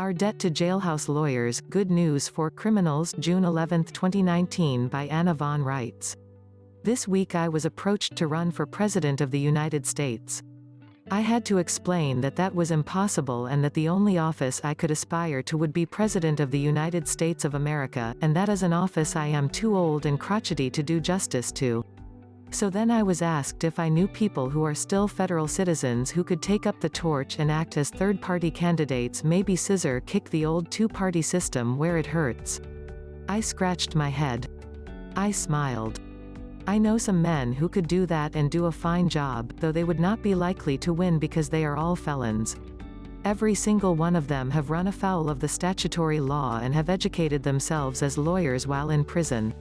Our Debt to Jailhouse Lawyers, Good News for Criminals, June 11, 2019 by Anna von Reitz. This week I was approached to run for President of the United States. I had to explain that that was impossible and that the only office I could aspire to would be President of the United States of America, and that is an office I am too old and crotchety to do justice to. So then I was asked if I knew people who are still federal citizens who could take up the torch and act as third-party candidates, maybe scissor-kick the old two-party system where it hurts. I scratched my head. I smiled. I know some men who could do that and do a fine job, though they would not be likely to win because they are all felons. Every single one of them have run afoul of the statutory law and have educated themselves as lawyers while in prison.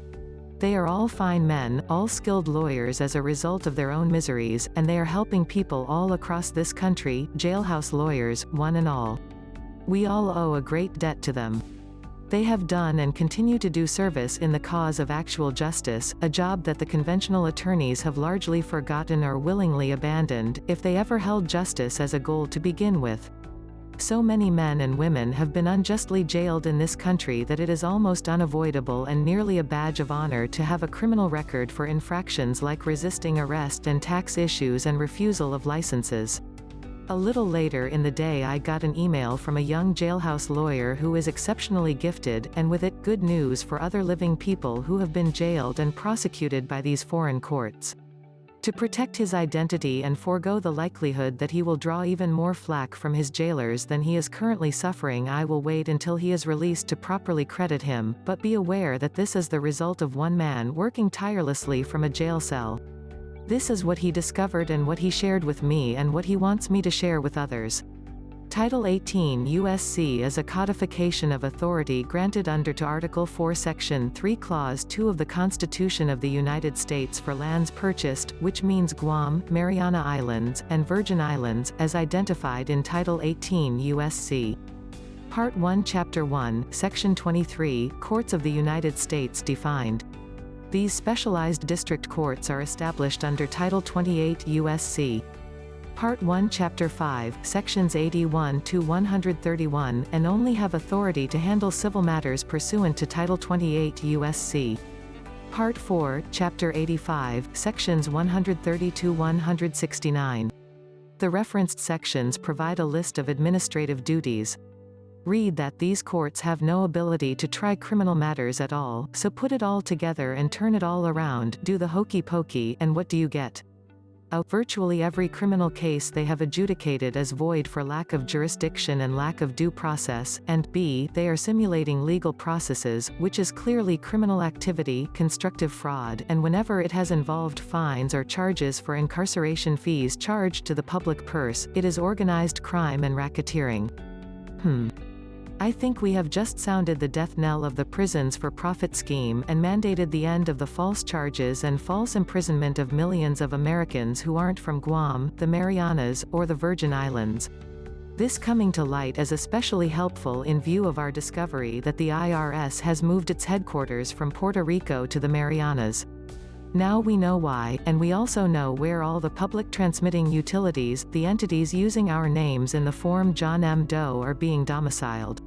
They are all fine men, all skilled lawyers as a result of their own miseries, and they are helping people all across this country, jailhouse lawyers, one and all. We all owe a great debt to them. They have done and continue to do service in the cause of actual justice, a job that the conventional attorneys have largely forgotten or willingly abandoned, if they ever held justice as a goal to begin with. So many men and women have been unjustly jailed in this country that it is almost unavoidable and nearly a badge of honor to have a criminal record for infractions like resisting arrest and tax issues and refusal of licenses. A little later in the day I got an email from a young jailhouse lawyer who is exceptionally gifted, and with it, good news for other living people who have been jailed and prosecuted by these foreign courts. To protect his identity and forego the likelihood that he will draw even more flack from his jailers than he is currently suffering, I will wait until he is released to properly credit him, but be aware that this is the result of one man working tirelessly from a jail cell. This is what he discovered and what he shared with me and what he wants me to share with others. Title 18 U.S.C. is a codification of authority granted under to Article 4 Section 3 Clause 2 of the Constitution of the United States for lands purchased, which means Guam, Mariana Islands, and Virgin Islands, as identified in Title 18 U.S.C. Part 1 Chapter 1, Section 23, Courts of the United States defined. These specialized district courts are established under Title 28 U.S.C. Part 1 Chapter 5, Sections 81 to 131, and only have authority to handle civil matters pursuant to Title 28 U.S.C. Part 4, Chapter 85, Sections 130 to 169. The referenced sections provide a list of administrative duties. Read that these courts have no ability to try criminal matters at all, so put it all together and turn it all around, do the hokey pokey, and what do you get? A. Virtually every criminal case they have adjudicated as void for lack of jurisdiction and lack of due process, and B. They are simulating legal processes, which is clearly criminal activity, constructive fraud, and whenever it has involved fines or charges for incarceration fees charged to the public purse, it is organized crime and racketeering. I think we have just sounded the death knell of the prisons for profit scheme and mandated the end of the false charges and false imprisonment of millions of Americans who aren't from Guam, the Marianas, or the Virgin Islands. This coming to light is especially helpful in view of our discovery that the IRS has moved its headquarters from Puerto Rico to the Marianas. Now we know why, and we also know where all the public transmitting utilities, the entities using our names in the form John M. Doe, are being domiciled.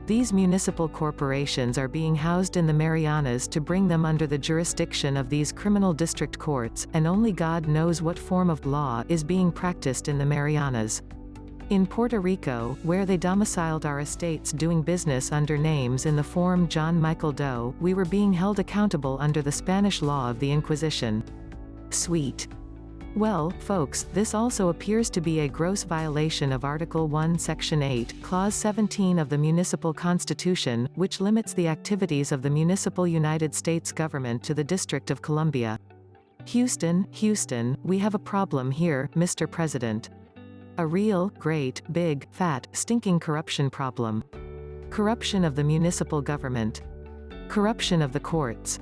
These municipal corporations are being housed in the Marianas to bring them under the jurisdiction of these criminal district courts, and only God knows what form of law is being practiced in the Marianas. In Puerto Rico, where they domiciled our estates doing business under names in the form John Michael Doe, we were being held accountable under the Spanish law of the Inquisition. Sweet. Well, folks, this also appears to be a gross violation of Article 1 Section 8, Clause 17 of the Municipal Constitution, which limits the activities of the municipal United States government to the District of Columbia. Houston, we have a problem here, Mr. President. A real, great, big, fat, stinking corruption problem. Corruption of the municipal government. Corruption of the courts.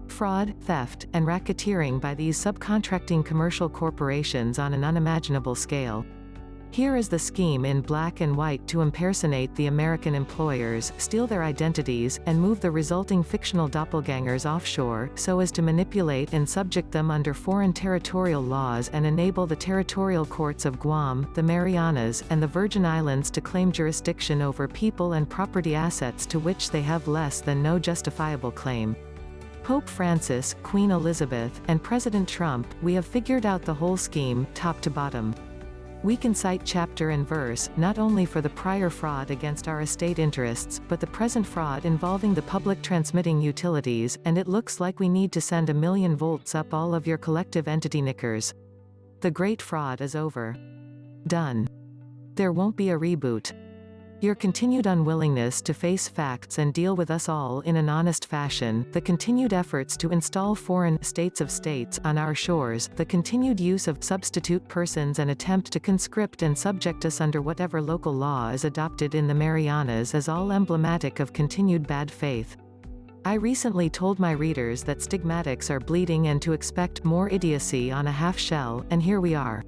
Fraud, theft, and racketeering by these subcontracting commercial corporations on an unimaginable scale. Here is the scheme in black and white to impersonate the American employers, steal their identities, and move the resulting fictional doppelgangers offshore, so as to manipulate and subject them under foreign territorial laws and enable the territorial courts of Guam, the Marianas, and the Virgin Islands to claim jurisdiction over people and property assets to which they have less than no justifiable claim. Pope Francis, Queen Elizabeth, and President Trump, we have figured out the whole scheme, top to bottom. We can cite chapter and verse, not only for the prior fraud against our estate interests, but the present fraud involving the public transmitting utilities, and it looks like we need to send 1,000,000 volts up all of your collective entity knickers. The great fraud is over. Done. There won't be a reboot. Your continued unwillingness to face facts and deal with us all in an honest fashion, the continued efforts to install foreign states of states on our shores, the continued use of substitute persons and attempt to conscript and subject us under whatever local law is adopted in the Marianas is all emblematic of continued bad faith. I recently told my readers that stigmatics are bleeding and to expect more idiocy on a half shell, and here we are.